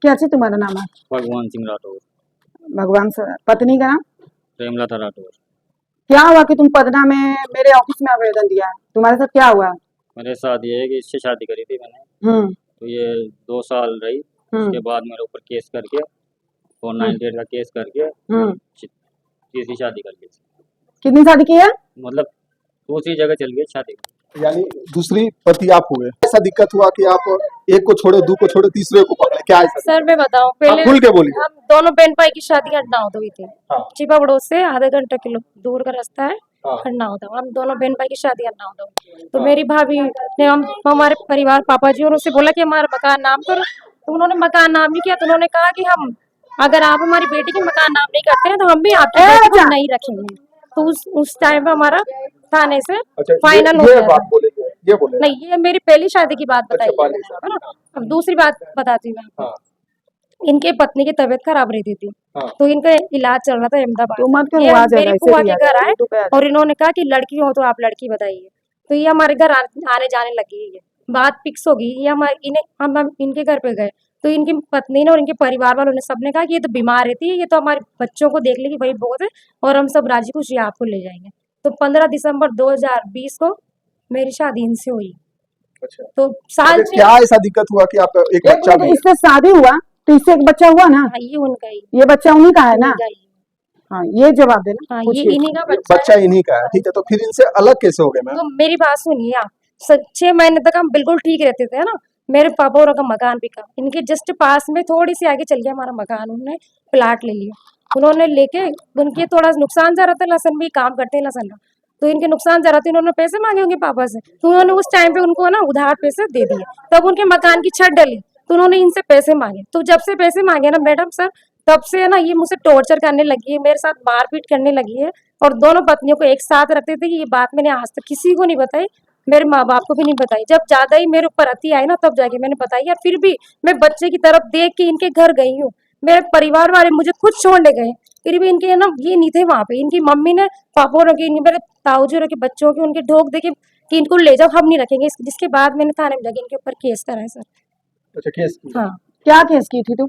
क्या चीज तुम्हारा नाम है? भगवान सिंह राठौर। भगवान सर। पत्नी का नाम? प्रेमलता राठौर। क्या हुआ कि तुम पटना में मेरे ऑफिस में आवेदन दिया है? तुम्हारे साथ क्या हुआ? मेरे साथ ये है कि इससे शादी करी थी मैंने, हम्म तो ये 2 साल रही। उसके बाद मेरे ऊपर केस करके 498 का केस करके हम्म तीसरी शादी कर ली। कितनी शादी की है? मतलब दूसरी जगह चल गई शादी। यानी दूसरी पति आप हुए। ऐसा दिक्कत हुआ कि आप एक को छोड़े, दो को छोड़े, तीसरे को पकड़े, क्या ऐसा? सर मैं बताऊं, पहले खुल के बोलिए। हम दोनों बहन भाई की शादी हरनाउत हुई थी। हाँ। चिपा पड़ोस से आधे घंटे किलो दूर का रास्ता है। हाँ। हरनाउत, हम दोनों बहन भाई की शादी हरनाउत हुई। तो हाँ। मेरी भाभी ने हमारे परिवार पापा जी और उससे बोला कि हमारा मकान नाम करो। तो उन्होंने मकान नाम नहीं किया। तो उन्होंने कहा कि हम अगर आप हमारी बेटी के मकान नाम नहीं करते हैं तो हम भी आपकी बेटी को नहीं रखेंगे। तो उस टाइम पे हमारा थाने से अच्छा, फाइनल हो ये गया बात था। बोलेंगे, ये बोले। नहीं, ये मेरी पहली शादी की बात बताई अच्छा, है पहली मैंने, शादी, है ना। हाँ। अब दूसरी बात बताती हूँ मैं आपको। हाँ। इनके पत्नी की तबीयत खराब रहती थी। हाँ। तो इनका इलाज चल रहा था अहमदाबाद। तो मत क्यों ये आ जाएगा, मेरी ऐसे बुआ भी के आ घर जाएगा, आए यूट्यूब पे आ और इन्होंने कहा कि लड़की हो तो आप लड़की बताइए। तो ये हमारे घर आने जाने लगी है। बात फिक्स हो गई। ये हम इनके घर पे गए तो इनकी पत्नी ने और इनके परिवार वालों ने सबने कहा कि ये तो बीमार रहती है, ये तो हमारे बच्चों को देख लेगी, वही बहुत है और हम सब राजी खुशी आपको ले जाएंगे। तो 15 दिसंबर 2020 को मेरी शादी इनसे हुई। अच्छा। तो साल अच्छा, क्या ऐसा दिक्कत हुआ कि आप एक बच्चा मिनट, इससे शादी हुआ तो इससे एक बच्चा हुआ ना? हाँ, ये उनका ही, ये बच्चा उन्हीं का है ना? उनका ही। हाँ, ये जवाब देना। हाँ, ये पूछिए। इन्हीं का ये बच्चा बच्चा है। इन्हीं का है, ठीक है। तो फिर इनसे अलग कैसे हो गए मैम? तो मेरी बात सुनिए आप। 6 महीने तक हम बिल्कुल ठीक रहते थे, है ना। मेरे पापा और का मकान बिका। इनके जस्ट पास में थोड़ी सी आगे चल गया हमारा मकान, उन्होंने प्लाट ले लिया। उन्होंने लेके उनके थोड़ा नुकसान जा रहा था, लहसन भी काम करते हैं लहसन का। तो इनके नुकसान जा रहा था, इन्होंने पैसे मांगे उनके पापा से। तो उन्होंने उस टाइम पे उनको ना उधार पैसे दे दिए। तब उनके मकान की छत डली तो उन्होंने इनसे पैसे मांगे। तो जब से पैसे मांगे ना मैडम सर, तब से है ना ये मुझसे टॉर्चर करने लगी है, मेरे साथ मारपीट करने लगी है। और दोनों पत्नियों को एक साथ रखते थे। ये बात मैंने आज तक किसी को नहीं बताई, मेरे माँ बाप को भी नहीं बताई। जब ज्यादा ही मेरे ऊपर अति आई ना तब जाके मैंने बताई। और फिर भी मैं बच्चे की तरफ देख के इनके घर गई हूँ। मेरे परिवार वाले मुझे खुद छोड़ने गए, फिर भी इनके ना ये नहीं थे वहां पे। इनकी मम्मी ने पापा रखे, मेरे ताऊजी रखे, बच्चों के उनके ढोक देके कि इनको ले जाओ, हम नहीं रखेंगे। जिसके बाद मैंने थाने में जाके इनके ऊपर केस करा है सर। अच्छा, केस किया। हाँ, क्या केस की थी तुम?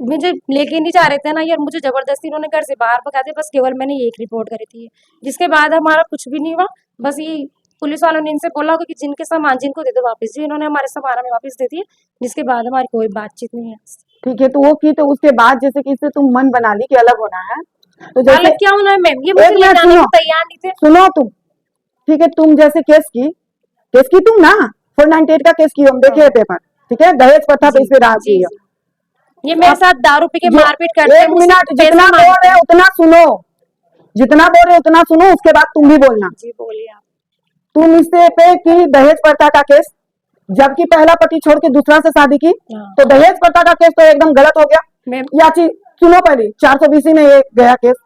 मुझे लेके नहीं जा रहे थे ना यार, मुझे जबरदस्ती उन्होंने घर से बाहर भगा दिया। बस केवल मैंने एक रिपोर्ट करी थी, जिसके बाद हमारा कुछ भी नहीं हुआ। बस ये पुलिस वालों ने इनसे बोला होगा कि जिनके सामान जिनको दे दो वापस जी। इन्होंने हमारे सामान हमें वापस दे दिए, जिसके बाद हमारी कोई बातचीत नहीं है। ठीक है, तो वो की, तो उसके बाद जैसे कि इससे तुम मन बना ली कि अलग होना है, तो जैसे अलग क्या होना है मैम, ये मुझे एक ले मिनट जाने को सुनो। तैयार नहीं थे। सुनो तुम, ठीक है, तुम जैसे केस की तुम ना 498 का केस की, हम देखे हैं पेपर, ठीक है, दहेज प्रथा पे इस पे राज की है। ये मेरे साथ दारू पी के जो- मारपीट करते हैं, एक मुझसे मिनट, पैसे जितना बोल मांगते रहे हैं। उतना सुनो, जितना बोल रहे उतना सुनो, उसके बाद तुम भी बोलना। जी बोलिए आप। तुम इससे पे की दहेज प्रथा का केस, जबकि पहला पति छोड़ के दूसरा से शादी की, हाँ। तो दहेज प्रथा का केस तो एकदम गलत हो गया। मैम याची सुनो, पहले 420 में ये गया केस।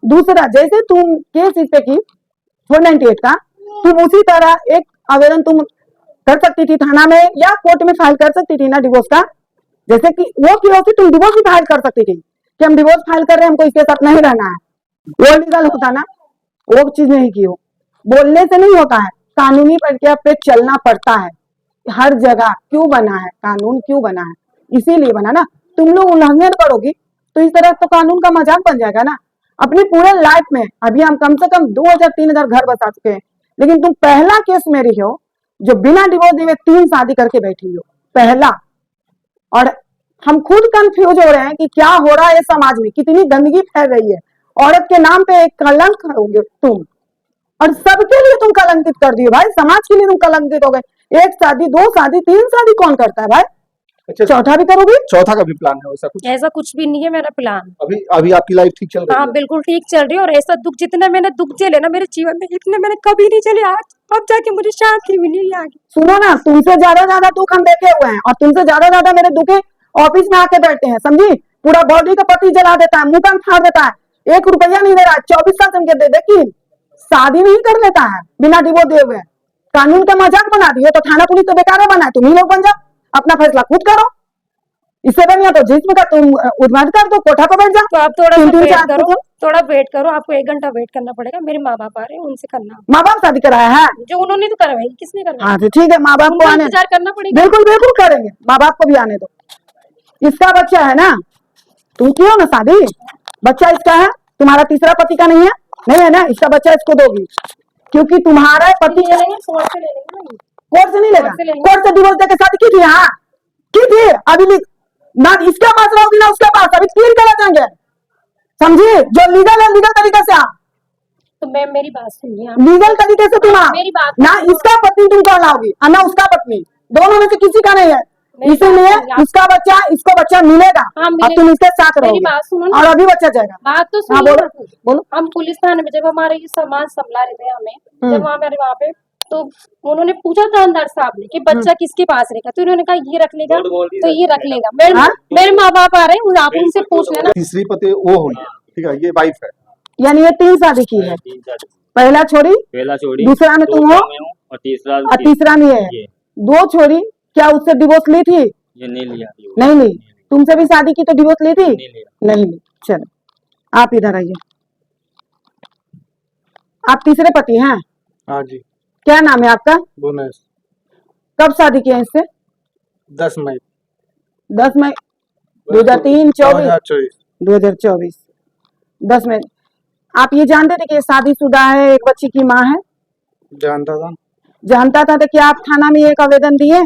दूसरा, जैसे तुम केस इस पे की 498 का, तुम उसी तरह एक आवेदन तुम कर सकती थी थाना में या कोर्ट में फाइल कर सकती थी ना डिवोर्स का। जैसे कि वो की होती, तुम डिवोर्स भी फाइल कर सकती थी कि हम डिवोर्स फाइल कर रहे हैं, हमको इसके साथ नहीं रहना है। वो लीगल होता ना, वो चीज नहीं की हो। बोलने से नहीं होता है, कानूनी प्रक्रिया पे चलना पड़ता है। हर जगह क्यों बना है कानून, क्यों बना है? इसीलिए बना ना। तुम लोग उल्लंघन करोगी तो इस तरह तो कानून का मजाक बन जाएगा ना। अपनी पूरे लाइफ में अभी हम कम से कम 2000-3000 घर बसा चुके हैं, लेकिन तुम पहला केस में रही हो जो बिना डिवोर्स दिए 3 शादी करके बैठी हो, पहला। और हम खुद कंफ्यूज हो रहे हैं कि क्या हो रहा है समाज में, कितनी गंदगी फैल रही है। औरत के नाम पे एक कलंक होगे तुम, और सबके लिए तुम कलंकित कर दिए भाई, समाज के लिए तुम कलंकित हो गए। 1 शादी, 2 शादी, 3 शादी कौन करता है भाई? अच्छा, चौथा भी करोगी? चौथा का भी प्लान है? ऐसा कुछ ऐसा कुछ भी नहीं है मेरा प्लान। अभी आपकी लाइफ ठीक चल रही हाँ है? बिल्कुल ठीक चल रही है। और ऐसा दुख, जितने मैंने दुख झेले ना मेरे जीवन में, इतने मैंने कभी नहीं झेले। आज अब जाके मुझे शांति मिली आगे। सुनो ना, तुमसे ज्यादा दुख हम देखे हुए हैं, और तुमसे ज्यादा मेरे दुखे ऑफिस में आके बैठे हैं, समझी? पूरा बॉडी का पति जला देता है, मुंह कान फाड़ देता है, 1 रुपया नहीं दे रहा है, 24 साल तुमके दे देखी शादी नहीं कर लेता है बिना डिवोर्स दिए हुए। कानून का मजाक बना दिए, तो थाना पुलिस तो बेकार बना है। तुम ही लोग बन जाओ, अपना फैसला खुद करो। इससे बढ़िया तो जिस्म का तुम उद्घाटन कर दो, कोठा पर बैठ जाओ। तो आप थोड़ा सा 3-3 वेट 4 करो, थोड़ा वेट करो। आपको 1 घंटा वेट करना पड़ेगा। मेरे माँ बाप आ रहे हैं, उनसे करना। माँ बाप शादी कराया है? जो उन्होंने तो करवाई, किसने करवाई? हाँ तो ठीक है, माँ बाप को उनका आने, इंतजार करना पड़ेगा। बिल्कुल बिल्कुल करेंगे, माँ बाप को भी आने दो। इसका बच्चा है ना, तुम किए हो ना शादी, बच्चा इसका है, तुम्हारा तीसरा पति का नहीं है, नहीं है ना, इसका बच्चा इसको दोगी, क्योंकि तुम्हारा पति ले लेंगे, कोर्ट से ले लेंगे ना। कोर्ट से नहीं लेगा, कोर्ट से लेंगे। कोर्ट से डिवोर्स देकर शादी की थी, हाँ की थी, अभी ना इसका पास रहोगी ना उसके पास, अभी क्लियर करा देंगे, समझी, जो लीगल है लीगल तरीके से आप, तो मैम मेरी बात सुनिए आप। लीगल तरीके से तुम आओ। मेरी बात ना इसका पत्नी तुमको लाओगी और ना उसका पत्नी, दोनों में से किसी का नहीं है, मेरी इसीलिए बात सुनिए। इसका बच्चा इसको बच्चा मिलेगा हाँ, और मिलेगा। तुम इसके साथ मेरी रहोगे बात सुनो ना। और अभी बच्चा जाएगा। बात तो हाँ सुनिए बोलो ना। बोलो। हम पुलिस थाने में जब हमारे ये सामान संभला रहे थे हमें, जब वहाँ पे तो उन्होंने पूछा था अंदर साहब ने कि बच्चा किसके पास रहेगा, तो इन्होंने कहा ये रख लेगा, झूठ बोल दी तो सर। ये रख लेगा। मेरे हाँ? मेरे माँ बाप आ रहे हैं, आप उनसे पूछ लेना। तीसरी पति वो हुई है, ठीक है, ये वाइफ है। यानी ये 3 शादी की है, 3 शादी, पहला छोड़ी, पहला छोड़ी, दूसरा में तुम हो, दूसरा में हूँ, और तीसरा और तीसरा में है, ये 2 छोड़ी, क्या उससे डिवोर्स ली थी? ये नहीं लिया थी, नहीं ली, तुमसे भी शादी की तो डिवोर्स ली थी? नहीं लिया। नहीं ली। चलो आप इधर आइए, आप तीसरे पति हैं, हाँ जी। क्या नाम है आपका? बोनस कब शादी किया इससे? 10 मई 10 मई 2003 24 2024। 2024 10 में। आप ये जानते थे कि ये शादीशुदा है, एक बच्ची की माँ है? जानता था। जानता था तो क्या आप थाना में एक आवेदन दिए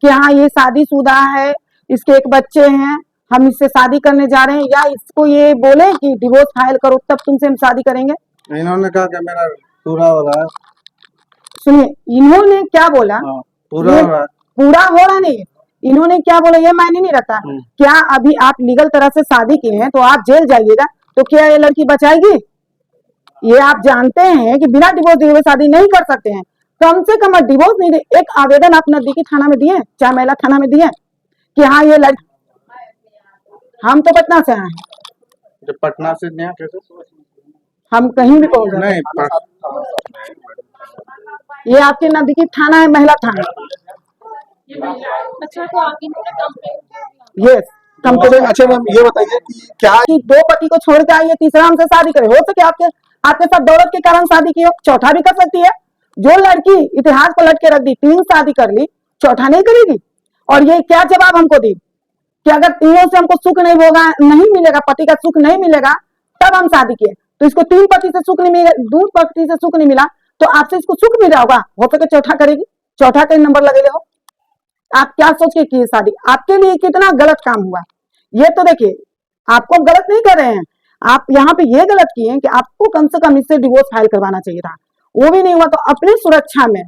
कि हाँ ये शादीशुदा है, इसके एक बच्चे हैं, हम इससे शादी करने जा रहे हैं, या इसको ये बोले कि डिवोर्स फाइल करो तब तुमसे हम शादी करेंगे? इन्होंने कहा कि मेरा पूरा हो रहा है। सुनिए, इन्होंने क्या बोला? हाँ, पूरा ये हो रहा है। पूरा हो रहा नहीं, इन्होंने क्या बोला ये मायने नहीं रखता। क्या अभी आप लीगल तरह से शादी किए हैं तो आप जेल जाइएगा, तो क्या ये लड़की बचाएगी? ये आप जानते हैं कि बिना डिवोर्स दिए हुए शादी नहीं कर सकते हैं, कम से कम डिवोर्स नहीं दे, एक आवेदन आप नजदीकी थाना में दिए, चाहे महिला थाना में दिए कि हाँ ये लड़की, हम तो पटना से आए हैं, जब पटना से नया कैसे? हम कहीं भी पहुंच जाए। नहीं ये आपके नजदीकी थाना है, महिला थाना। अच्छा, तो आप इन्होंने कंप्लेंट यस कंप्लेंट। अच्छा मैम ये बताइए कि क्या कि 2 पति को छोड़ के आइए, तीसरा हमसे शादी करे, हो सके आपके आपके साथ दौलत के कारण शादी की हो, चौथा भी कर सकती है। जो लड़की इतिहास पलट के रख दी, 3 शादी कर ली, चौथा नहीं करेगी? और ये क्या जवाब हमको दी कि अगर तीनों से हमको सुख नहीं होगा, नहीं मिलेगा, पति का सुख नहीं मिलेगा तब हम शादी किए, तो इसको 3 पति से सुख नहीं मिला, 2 पति से सुख नहीं मिला, तो आपसे इसको सुख मिला होगा, हो सके चौथा करेगी, चौथा कहीं नंबर लगे हो। आप क्या सोच के किए शादी? आपके लिए कितना गलत काम हुआ ये तो देखिए, आपको गलत नहीं कर रहे हैं, आप यहाँ पे ये गलत किए कि आपको कम से कम इससे डिवोर्स फाइल करवाना चाहिए था, वो भी नहीं हुआ। तो अपनी सुरक्षा में,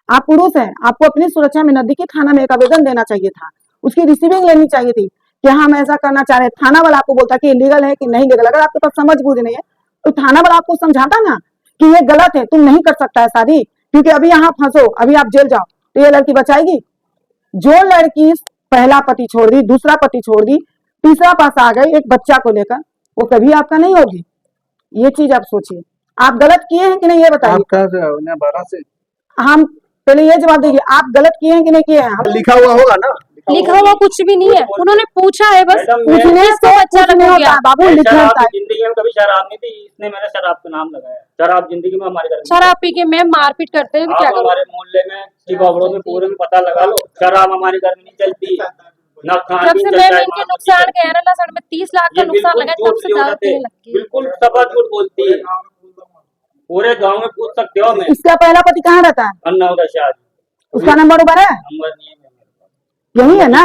आप पुरुष हैं, आपको अपनी सुरक्षा में नजदीकी थाना में एक आवेदन देना चाहिए था, उसकी रिसीविंग लेनी चाहिए थी कि हम ऐसा करना चाह रहे हैं। थाना वाला आपको बोलता कि लीगल है कि नहीं लीगल, अगर आपके पास समझ बूझ नहीं है तो थाना वाला आपको समझाता ना कि ये गलत है, तुम नहीं कर सकता है शादी, क्योंकि अभी यहाँ फंसो, अभी आप जेल जाओ, तो ये लड़की बचाएगी? जो लड़की पहला पति छोड़ दी, दूसरा पति छोड़ दी, तीसरा पास आ गई एक बच्चा को लेकर, वो कभी आपका नहीं होगी। ये चीज आप सोचिए, आप गलत किए हैं कि नहीं ये बताइए। आप कहाँ से हो? मैं 12 से। हम पहले ये जवाब दीजिए, आप गलत किए हैं कि नहीं किए हैं? हम लिखा हुआ होगा ना? लिखा हुआ कुछ भी नहीं है, उन्होंने पूछा है बस। मैडम, पूछने से बच्चा कुछ नहीं होता बाबू, लिखना शराब होता है। जिंदगी में कभी शराब नहीं थी, इसने मेरे शराब का नाम लगाया। शराब जिंदगी में हमारे घर में, शराब पी के मैम मारपीट करते हैं, तो क्या आप करूं? हमारे मोहल्ले में चिकौड़ों में पूरे में पता लगा लो, शराब हमारे घर में नहीं चलती, ना खान जब पीन से चलता मैम है, इनके ना नुकसान कुछ गया ना लसन में 30 लाख का ये नुकसान बिल्कुल लगा, झूठ तब से की दारू औरत पीने है, लग गई। बिल्कुल सफा झूठ बोलती है, पूरे गांव में पूछ सकते हो। मैं इसका पहला पति कहाँ रहता है? अन्ना शाह उसका नंबर ऊपर है, नंबर नहीं है मेरे पास। यही है ना?